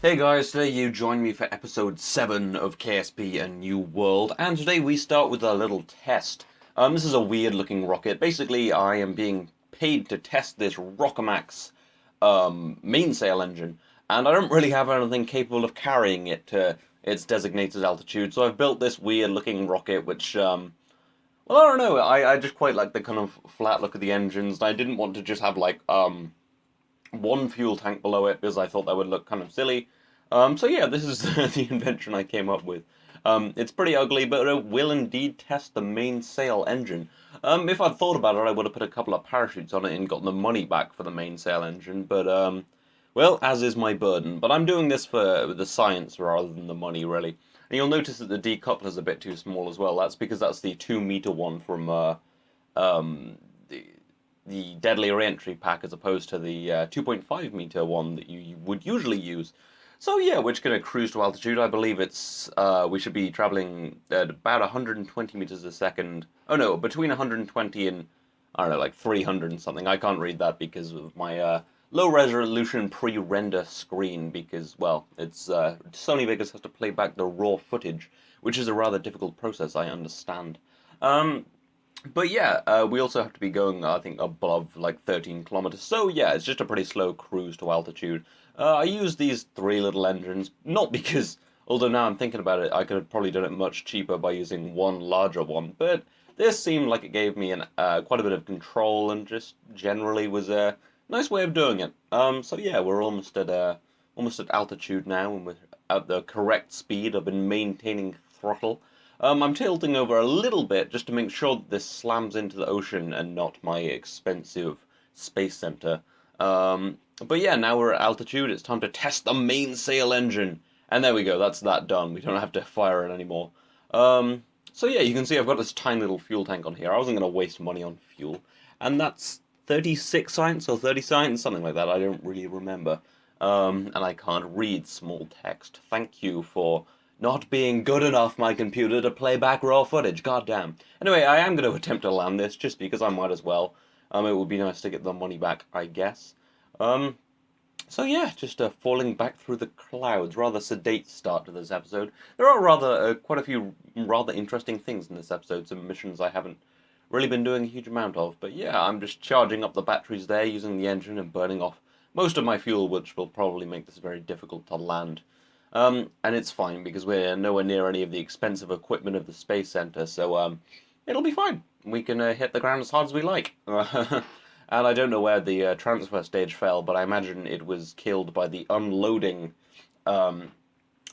Hey guys, today you join me for episode 7 of KSP A New World, and today we start with a little test. This is a weird looking rocket. Basically, I am being paid to test this Rockomax mainsail engine, and I don't really have anything capable of carrying it to its designated altitude, so I've built this weird looking rocket which, well, I don't know, I just quite like the kind of flat look of the engines, and I didn't want to just have, like, one fuel tank below it because I thought that would look kind of silly. So yeah, this is the invention I came up with. It's pretty ugly, but it will indeed test the mainsail engine. If I'd thought about it, I would have put a couple of parachutes on it and gotten the money back for the mainsail engine, but well, as is my burden. But I'm doing this for the science rather than the money, really. And you'll notice that the decoupler's a bit too small as well. That's because that's the 2 meter one from um, the deadly reentry pack as opposed to the 2.5 meter one that you would usually use. So yeah, we're just going to cruise to altitude. I believe it's we should be traveling at about 120 meters a second. Oh no, between 120 and I don't know, like 300 and something. I can't read that because of my low resolution pre-render screen. Because well, it's Sony Vegas has to play back the raw footage, which is a rather difficult process. I understand. But yeah, we also have to be going, I think, above like 13 kilometers. So yeah, it's just a pretty slow cruise to altitude. I use these three little engines, not because, although now I'm thinking about it, I could have probably done it much cheaper by using one larger one. But this seemed like it gave me quite a bit of control and just generally was a nice way of doing it. So yeah, we're almost at altitude now, and we're at the correct speed. I've been maintaining throttle. I'm tilting over a little bit just to make sure that this slams into the ocean and not my expensive space center. But yeah, now we're at altitude. It's time to test the mainsail engine. And there we go. That's that done. We don't have to fire it anymore. So yeah, you can see I've got this tiny little fuel tank on here. I wasn't going to waste money on fuel. And that's 36 science or 30 science, something like that. I don't really remember. And I can't read small text. Thank you for not being good enough, my computer, to play back raw footage. God damn. Anyway, I am going to attempt to land this just because I might as well. It would be nice to get the money back, I guess. Um, so yeah, just falling back through the clouds. Rather sedate start to this episode. There are quite a few rather interesting things in this episode. Some missions I haven't really been doing a huge amount of. But yeah, I'm just charging up the batteries there, using the engine and burning off most of my fuel, which will probably make this very difficult to land. And it's fine because we're nowhere near any of the expensive equipment of the Space Center, so it'll be fine. We can hit the ground as hard as we like. And I don't know where the transfer stage fell, but I imagine it was killed by the unloading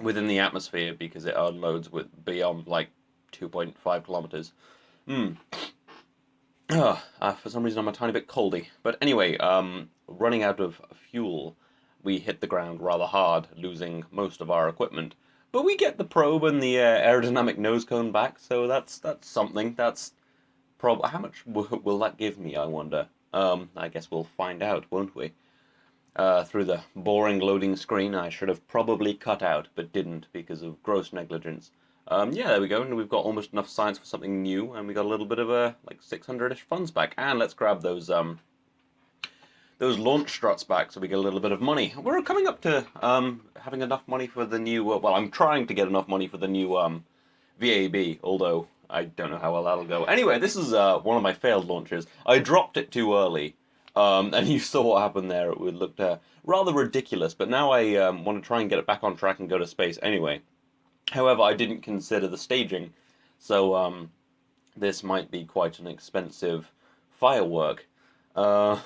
within the atmosphere because it unloads with beyond like 2.5 kilometers. Hmm. For some reason I'm a tiny bit coldy. But anyway, running out of fuel, we hit the ground rather hard, losing most of our equipment. But we get the probe and the aerodynamic nose cone back, so that's something. That's how much will that give me, I wonder? I guess we'll find out, won't we? Through the boring loading screen I should have probably cut out, but didn't because of gross negligence. Yeah, there we go, and we've got almost enough science for something new, and we got a little bit of like 600-ish funds back. And let's grab those launch struts back so we get a little bit of money. We're coming up to having enough money for the new. Well, I'm trying to get enough money for the new VAB, although I don't know how well that'll go. Anyway, this is one of my failed launches. I dropped it too early, and you saw what happened there. It looked rather ridiculous, but now I want to try and get it back on track and go to space anyway. However, I didn't consider the staging, so this might be quite an expensive firework. Uh,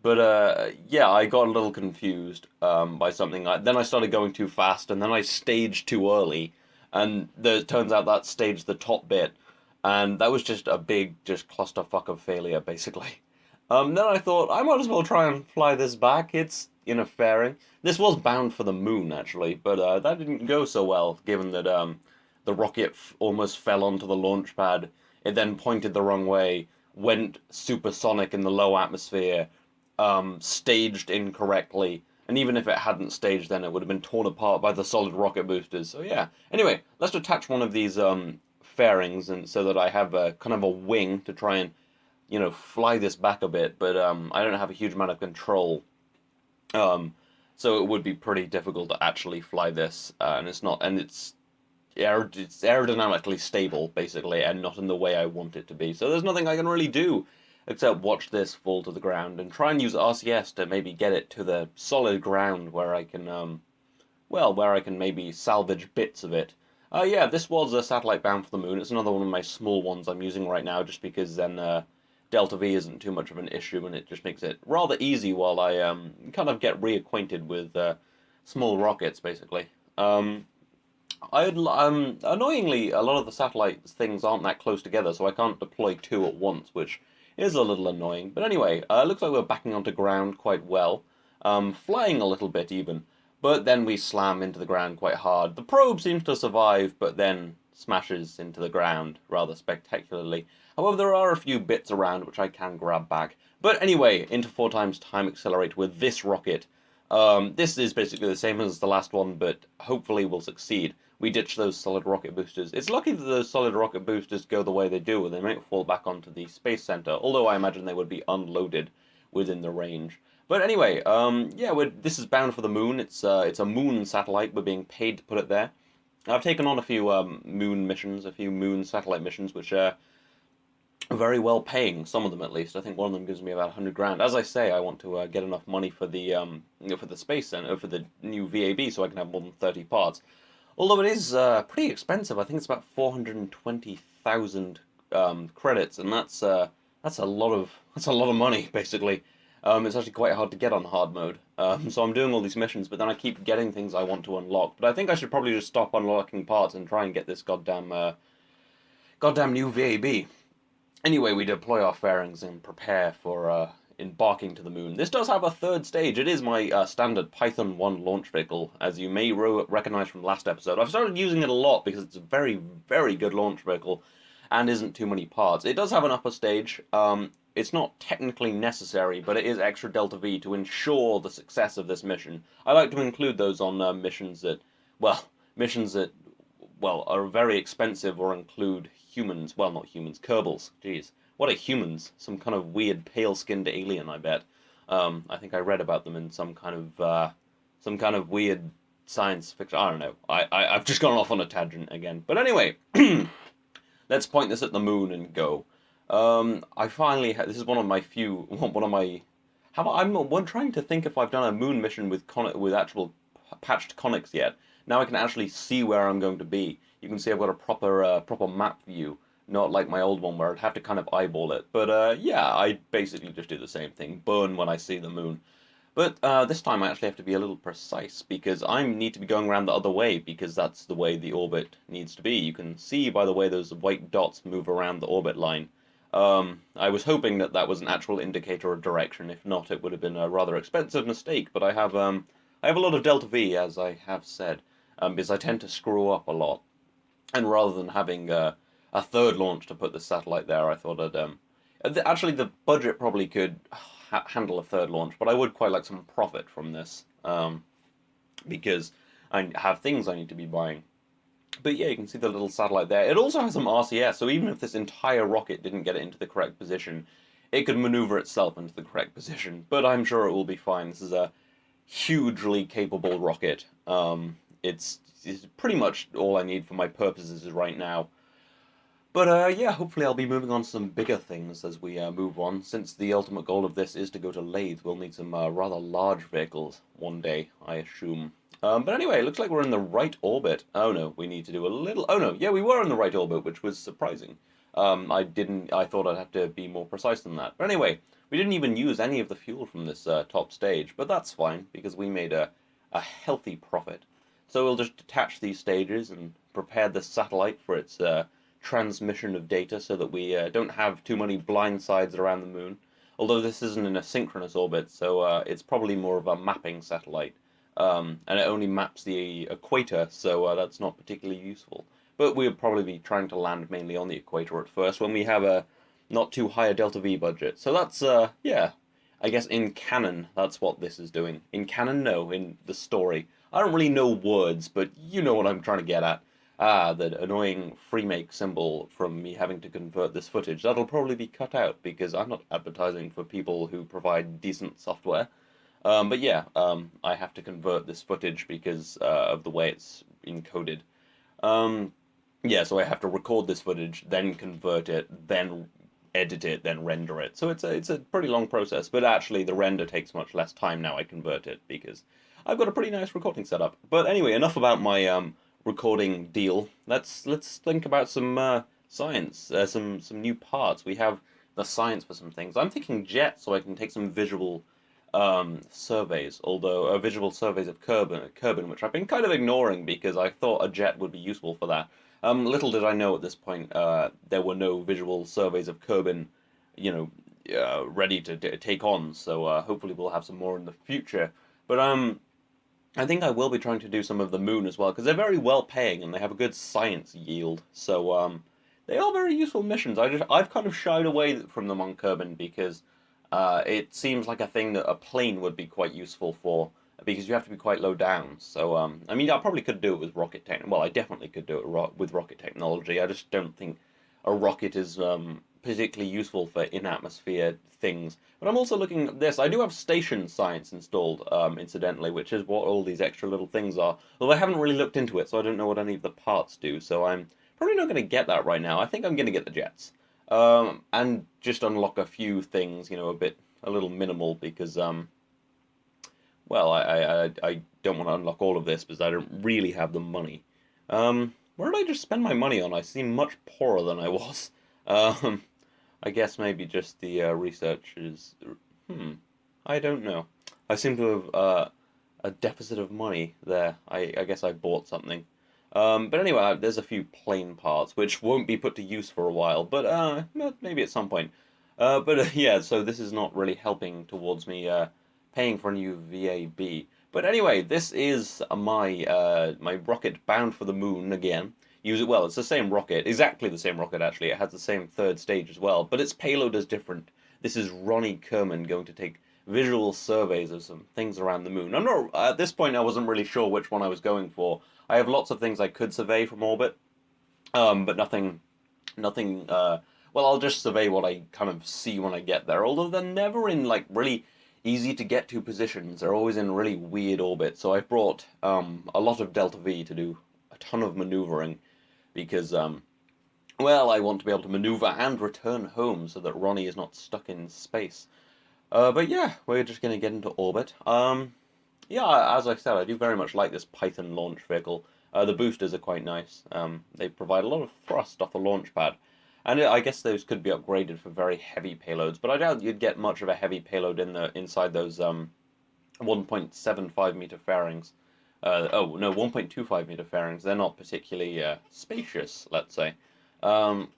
But yeah, I got a little confused by something. Then I started going too fast, and then I staged too early, and it turns out that staged the top bit, and that was just a big, just clusterfuck of failure, basically. Then I thought I might as well try and fly this back. It's in a fairing. This was bound for the moon actually, but that didn't go so well, given that the rocket almost fell onto the launch pad. It then pointed the wrong way, went supersonic in the low atmosphere, staged incorrectly, and even if it hadn't staged, then it would have been torn apart by the solid rocket boosters. So yeah. Anyway, let's attach one of these fairings, and so that I have a kind of a wing to try and fly this back a bit. But I don't have a huge amount of control so it would be pretty difficult to actually fly this, and it's aerodynamically stable, basically, and not in the way I want it to be. So there's nothing I can really do except watch this fall to the ground and try and use RCS to maybe get it to the solid ground where I can, where I can maybe salvage bits of it. Yeah, this was a satellite bound for the moon. It's another one of my small ones I'm using right now, just because then Delta V isn't too much of an issue, and it just makes it rather easy while I kind of get reacquainted with small rockets, basically. Annoyingly, a lot of the satellite things aren't that close together, so I can't deploy two at once, which is a little annoying. But anyway, it looks like we're backing onto ground quite well, flying a little bit even, but then we slam into the ground quite hard. The probe seems to survive, but then smashes into the ground rather spectacularly. However, there are a few bits around which I can grab back. But anyway, into 4 times time accelerate with this rocket. This is basically the same as the last one, but hopefully will succeed. We ditch those solid rocket boosters. It's lucky that those solid rocket boosters go the way they do, and they might fall back onto the space center, although I imagine they would be unloaded within the range. But anyway, yeah, this is bound for the moon. It's a moon satellite. We're being paid to put it there. I've taken on a few moon missions, a few moon satellite missions, which very well paying, some of them at least. I think one of them gives me about 100 grand. As I say, I want to get enough money for the for the space center, for the new VAB, so I can have more than 30 parts. Although it is pretty expensive. I think it's about 420,000 credits, and that's a lot of money basically. It's actually quite hard to get on hard mode. So I'm doing all these missions, but then I keep getting things I want to unlock. But I think I should probably just stop unlocking parts and try and get this goddamn new VAB. Anyway, we deploy our fairings and prepare for embarking to the moon. This does have a third stage. It is my standard Python 1 launch vehicle, as you may recognize from last episode. I've started using it a lot because it's a very, very good launch vehicle and isn't too many parts. It does have an upper stage. It's not technically necessary, but it is extra Delta V to ensure the success of this mission. I like to include those on missions that, missions that are very expensive or include humans. Well, not humans, Kerbals. Jeez. What are humans? Some kind of weird pale-skinned alien, I bet. I think I read about them in some kind of weird science fiction. I don't know. I've just gone off on a tangent again. But anyway, let's point this at the moon and go. I finally this is one of my. I'm trying to think if I've done a moon mission with actual patched conics yet. Now I can actually see where I'm going to be. You can see I've got a proper map view, not like my old one where I'd have to kind of eyeball it. But yeah, I basically just do the same thing, burn when I see the moon. But this time I actually have to be a little precise because I need to be going around the other way because that's the way the orbit needs to be. You can see by the way those white dots move around the orbit line. I was hoping that that was an actual indicator of direction. If not, it would have been a rather expensive mistake. But I have a lot of Delta V, as I have said, because I tend to screw up a lot. And rather than having a third launch to put the satellite there, I thought actually the budget probably could handle a third launch, but I would quite like some profit from this because I have things I need to be buying. But yeah, you can see the little satellite there. It also has some RCS, so even if this entire rocket didn't get it into the correct position, it could maneuver itself into the correct position. But I'm sure it will be fine. This is a hugely capable rocket. It's pretty much all I need for my purposes right now. But yeah, hopefully I'll be moving on to some bigger things as we move on. Since the ultimate goal of this is to go to Lathe, we'll need some rather large vehicles one day, I assume. But anyway, it looks like we're in the right orbit. Oh no, we need to do a little... Oh no, yeah, we were in the right orbit, which was surprising. I thought I'd have to be more precise than that. But anyway, we didn't even use any of the fuel from this top stage, but that's fine, because we made a healthy profit. So we'll just detach these stages and prepare the satellite for its transmission of data so that we don't have too many blind sides around the moon. Although this isn't in a synchronous orbit, so it's probably more of a mapping satellite. And it only maps the equator, so that's not particularly useful. But we'll probably be trying to land mainly on the equator at first when we have a not too high a Delta V budget. So that's, yeah, I guess in canon, that's what this is doing. In canon, no, in the story. I don't really know words, but you know what I'm trying to get at. Ah, the annoying freemake symbol from me having to convert this footage. That'll probably be cut out, because I'm not advertising for people who provide decent software. But yeah, I have to convert this footage because of the way it's encoded. Um, yeah, so I have to record this footage, then convert it, then edit it, then render it. So it's a pretty long process, but actually the render takes much less time now I convert it because I've got a pretty nice recording setup. But anyway, enough about my recording deal. Let's think about some science, some new parts. We have the science for some things. I'm thinking jet, so I can take some visual surveys, although visual surveys of Kerbin, which I've been kind of ignoring because I thought a jet would be useful for that. Little did I know at this point, there were no visual surveys of Kerbin, you know, ready to take on. So hopefully we'll have some more in the future. But I think I will be trying to do some of the moon as well because they're very well paying and they have a good science yield. So they are very useful missions. I've kind of shied away from them on Kerbin because it seems like a thing that a plane would be quite useful for because you have to be quite low down. So I mean, I probably could do it with rocket tech. Well, I definitely could do it with rocket technology. I just don't think a rocket is particularly useful for in-atmosphere things. But I'm also looking at this. I do have station science installed, incidentally, which is what all these extra little things are. Although I haven't really looked into it, so I don't know what any of the parts do. So I'm probably not going to get that right now. I think I'm going to get the jets. And just unlock a few things, you know, a little minimal because, well, I don't want to unlock all of this because I don't really have the money. Where did I just spend my money on? I seem much poorer than I was. Um, I guess maybe just the research is. Hmm. I don't know. I seem to have a deficit of money there. I guess I bought something. But anyway, there's a few plane parts which won't be put to use for a while, but maybe at some point. Yeah, so this is not really helping towards me paying for a new VAB. But anyway, this is my rocket bound for the moon again. Use it well. It's the same rocket, exactly the same rocket actually. It has the same third stage as well, but its payload is different. This is Ronnie Kerman going to take visual surveys of some things around the moon. I'm not at this point. I wasn't really sure which one I was going for. I have lots of things I could survey from orbit, but nothing. Well, I'll just survey what I kind of see when I get there. Although they're never in like really easy to get to positions. They're always in really weird orbits. So I've brought a lot of Delta V to do a ton of maneuvering because well, I want to be able to maneuver and return home so that Ronnie is not stuck in space. But yeah, we're just going to get into orbit. Yeah, as I said, I do very much like this Python launch vehicle. The boosters are quite nice. They provide a lot of thrust off the launch pad. And I guess those could be upgraded for very heavy payloads, but I doubt you'd get much of a heavy payload inside those 1.75 meter fairings. Oh no, 1.25 meter fairings. They're not particularly spacious, let's say. Um,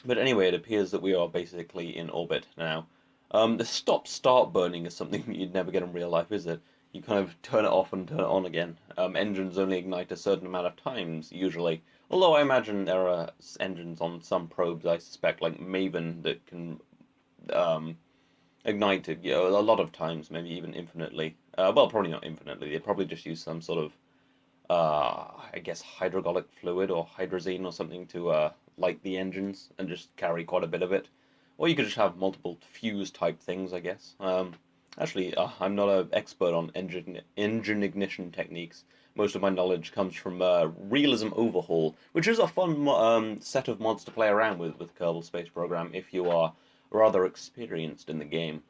but anyway, it appears that we are basically in orbit now. The stop-start burning is something you'd never get in real life, is it? You kind of turn it off and turn it on again. Engines only ignite a certain amount of times, usually. Although I imagine there are engines on some probes, I suspect, like Maven, that can um, ignite it, you know, a lot of times, maybe even infinitely. Well, probably not infinitely. They probably just use some sort of I guess hydrogolic fluid or hydrazine or something to light the engines and just carry quite a bit of it. Or you could just have multiple fuse type things, I guess. Actually, I'm not an expert on engine ignition techniques. Most of my knowledge comes from Realism Overhaul, which is a fun set of mods to play around with Kerbal Space Program if you are rather experienced in the game.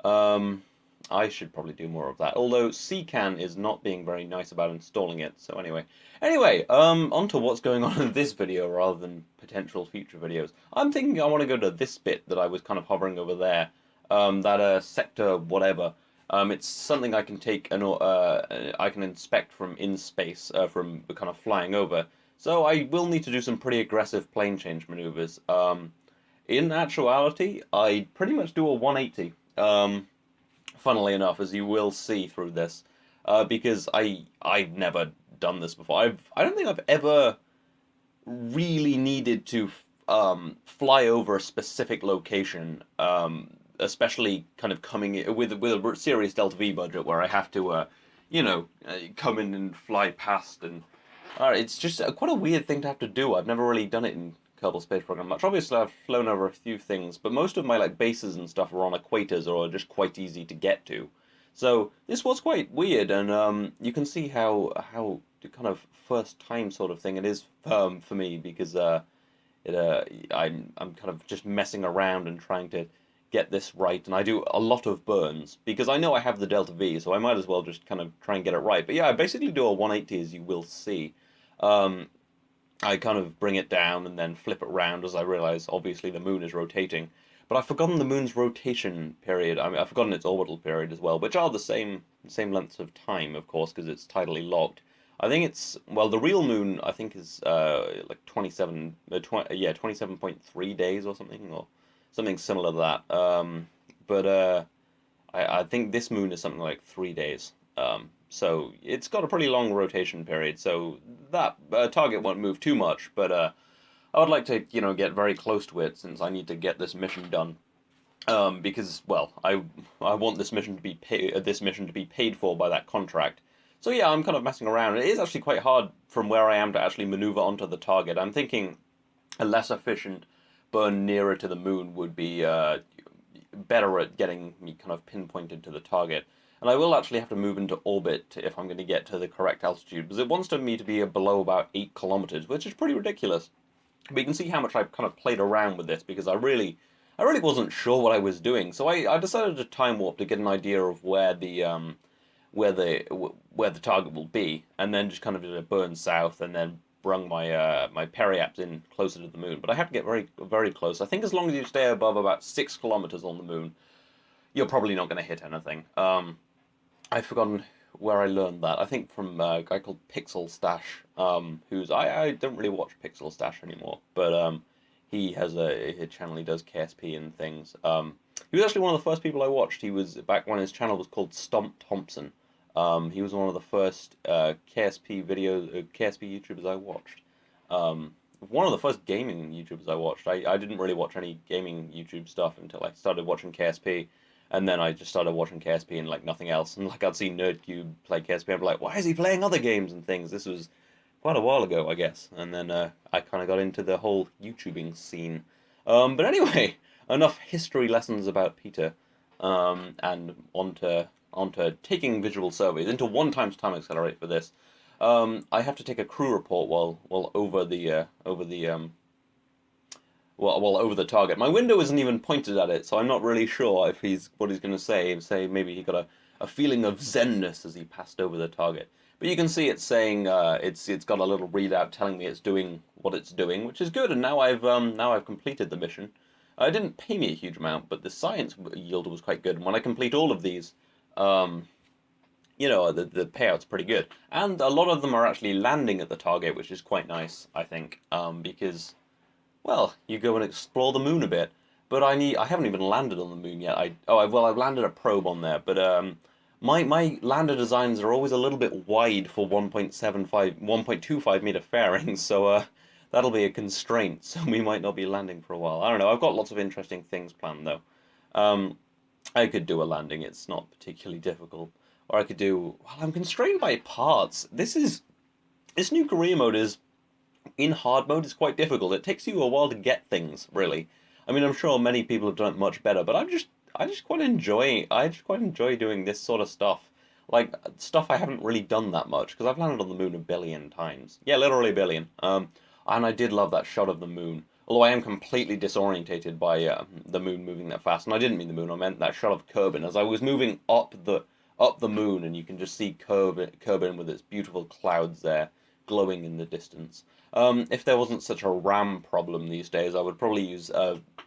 Um, I should probably do more of that. Although CCAN is not being very nice about installing it. So anyway, on to what's going on in this video rather than potential future videos. I'm thinking I want to go to this bit that I was kind of hovering over there. That sector whatever. It's something I can take and I can inspect from in space, from kind of flying over. So I will need to do some pretty aggressive plane change maneuvers. In actuality, I pretty much do a 180. Funnily enough, as you will see through this, because I've never done this before. I don't think I've ever really needed to fly over a specific location, especially kind of coming with a serious Delta V budget where I have to, come in and fly past and. It's just quite a weird thing to have to do. I've never really done it in Kerbal Space Program much. Obviously, I've flown over a few things, but most of my like bases and stuff are on equators or are just quite easy to get to. So this was quite weird, and you can see how the kind of first time sort of thing it is for me because it I'm kind of just messing around and trying to get this right, and I do a lot of burns because I know I have the delta V, so I might as well just kind of try and get it right. But yeah, I basically do a 180 as you will see. Um, I kind of bring it down and then flip it around as I realize obviously the moon is rotating. But I've forgotten the moon's rotation period. I mean, I've forgotten its orbital period as well, which are the same lengths of time, of course, because it's tidally locked. I think it's well, the real moon I think is like 27, 27.3 days or something similar to that. But I think this moon is something like 3 days. So it's got a pretty long rotation period. So that target won't move too much, but I would like to, get very close to it since I need to get this mission done. Because well, I want this mission to be paid for by that contract. So yeah, I'm kind of messing around. It is actually quite hard from where I am to actually maneuver onto the target. I'm thinking a less efficient burn nearer to the moon would be better at getting me kind of pinpointed to the target. And I will actually have to move into orbit if I'm going to get to the correct altitude, because it wants me to be below about 8 kilometers, which is pretty ridiculous. But you can see how much I've kind of played around with this, because I really wasn't sure what I was doing. So I decided to time warp to get an idea of where the target will be, and then just kind of did a burn south, and then brung my periaps in closer to the moon. But I have to get very very close. I think as long as you stay above about 6 kilometers on the moon, you're probably not going to hit anything. I've forgotten where I learned that. I think from a guy called Pixel Stash, who's I don't really watch Pixel Stash anymore, but he has a channel. He does KSP and things. He was actually one of the first people I watched. He was back when his channel was called Stomp Thompson. He was one of the first KSP YouTubers I watched. One of the first gaming YouTubers I watched. I didn't really watch any gaming YouTube stuff until I started watching KSP. And then I just started watching KSP and like nothing else. And like I'd see NerdCube play KSP, I'd be like, why is he playing other games and things? This was quite a while ago, I guess. And then I kind of got into the whole YouTubing scene. But anyway, enough history lessons about Peter, and onto taking visual surveys into 1 times time accelerate for this. I have to take a crew report while over the target. My window isn't even pointed at it, so I'm not really sure if what he's going to say. Say maybe he got a feeling of zenness as he passed over the target. But you can see it's saying it's got a little readout telling me it's doing what it's doing, which is good. And now I've completed the mission. It didn't pay me a huge amount, but the science yield was quite good. And when I complete all of these, um, the payout's pretty good. And a lot of them are actually landing at the target, which is quite nice, I think, because well, you go and explore the moon a bit. But I haven't even landed on the moon yet. I've landed a probe on there, but my lander designs are always a little bit wide for 1.25 meter fairings, so that'll be a constraint. So we might not be landing for a while. I don't know. I've got lots of interesting things planned though. Um, I could do a landing. It's not particularly difficult. Or I could do. Well, I'm constrained by parts. This new career mode is in hard mode is quite difficult. It takes you a while to get things, really. I mean, I'm sure many people have done it much better, but I just quite enjoy doing this sort of stuff. Like stuff I haven't really done that much because I've landed on the moon a billion times. Yeah, literally a billion. And I did love that shot of the moon. Although I am completely disorientated by the moon moving that fast, and I didn't mean the moon. I meant that shot of Kerbin as I was moving up the moon, and you can just see Kerbin with its beautiful clouds there glowing in the distance. If there wasn't such a RAM problem these days, I would probably use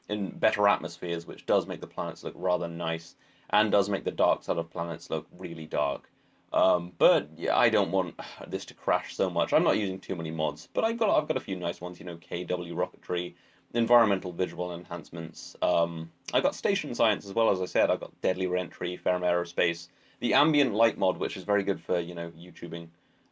in better atmospheres, which does make the planets look rather nice, and does make the dark side of planets look really dark. But yeah, I don't want this to crash so much. I'm not using too many mods, but I've got a few nice ones. KW rocketry, environmental visual enhancements. I got station science as well, as I said. I've got deadly reentry, ferrum aerospace, the ambient light mod, which is very good for YouTubing.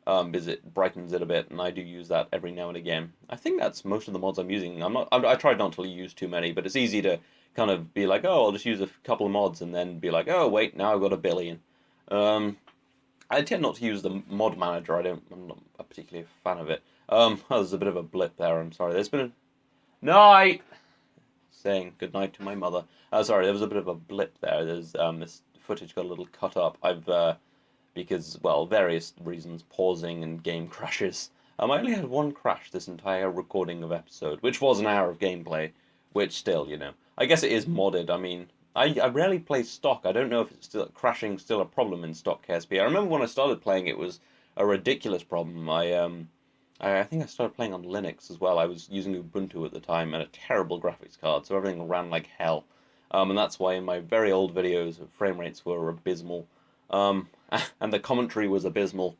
Because it brightens it a bit, and I do use that every now and again. I think that's most of the mods I'm using. I tried not to use too many, but it's easy to kind of be like, oh, I'll just use a couple of mods, and then be like, oh, wait, now I've got a billion. I tend not to use the mod manager. I'm not a particularly a fan of it. Oh, there's a bit of a blip there. I'm sorry. There's been a night saying goodnight to my mother. Sorry, there was a bit of a blip there. There's this footage got a little cut up. Because, well, various reasons, pausing and game crashes. I only had one crash this entire recording of episode, which was an hour of gameplay, which still, I guess it is modded. I mean, I rarely play stock. I don't know if it's still crashing still a problem in stock KSP. I remember when I started playing, it was a ridiculous problem. I think I started playing on Linux as well. I was using Ubuntu at the time and a terrible graphics card, so everything ran like hell. And that's why in my very old videos, frame rates were abysmal. And the commentary was abysmal.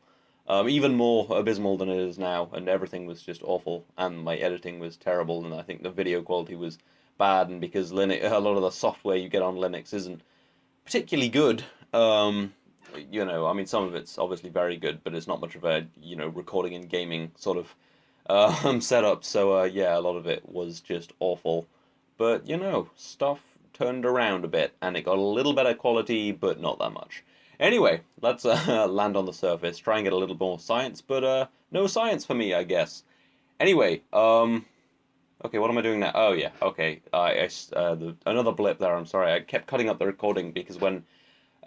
Even more abysmal than it is now, and everything was just awful, and my editing was terrible, and I think the video quality was bad, and because Linux, a lot of the software you get on Linux isn't particularly good. I mean, some of it's obviously very good, but it's not much of a, recording and gaming sort of setup, so yeah, a lot of it was just awful. But, stuff turned around a bit, and it got a little better quality, but not that much. Anyway, let's land on the surface, try and get a little more science, but no science for me, I guess. Anyway, okay, what am I doing now? Oh yeah, okay, another blip there, I'm sorry, I kept cutting up the recording because when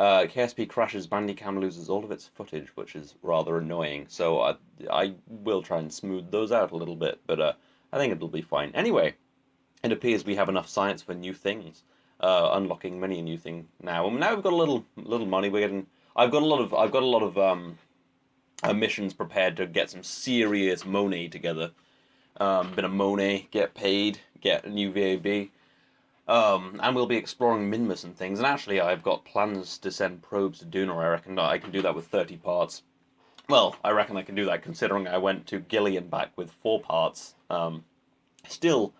KSP crashes, Bandicam loses all of its footage, which is rather annoying, so I will try and smooth those out a little bit, but I think it'll be fine. Anyway, it appears we have enough science for new things. Unlocking many a new thing now. And now we've got a little money. I've got a lot of missions prepared to get some serious money together. Bit of money, get paid, get a new VAB. And we'll be exploring Minmus and things. And actually, I've got plans to send probes to Lunar. I reckon I can do that with 30 parts. Well, I reckon I can do that considering I went to Gilly and back with 4 parts. Still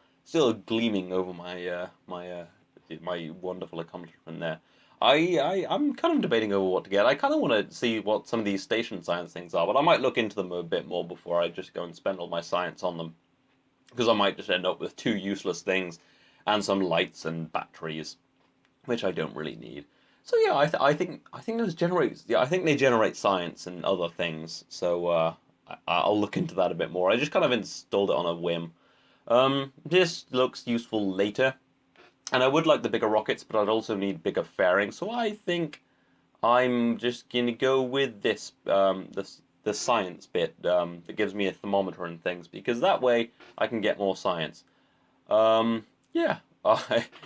gleaming over my my wonderful accomplishment there. I'm kind of debating over what to get. I kind of want to see what some of these station science things are, but I might look into them a bit more before I just go and spend all my science on them. Because I might just end up with 2 useless things and some lights and batteries, which I don't really need. So yeah, I think those generate. Yeah, I think they generate science and other things. So I'll look into that a bit more. I just kind of installed it on a whim. This looks useful later. And I would like the bigger rockets, but I'd also need bigger fairings. So I think I'm just going to go with this, the science bit that gives me a thermometer and things, because that way I can get more science. Yeah,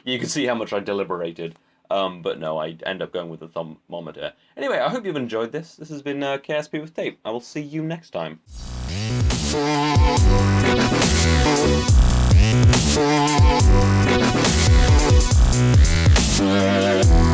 you can see how much I deliberated. But no, I end up going with the thermometer. Anyway, I hope you've enjoyed this. This has been KSP with Tape. I will see you next time. Yeah.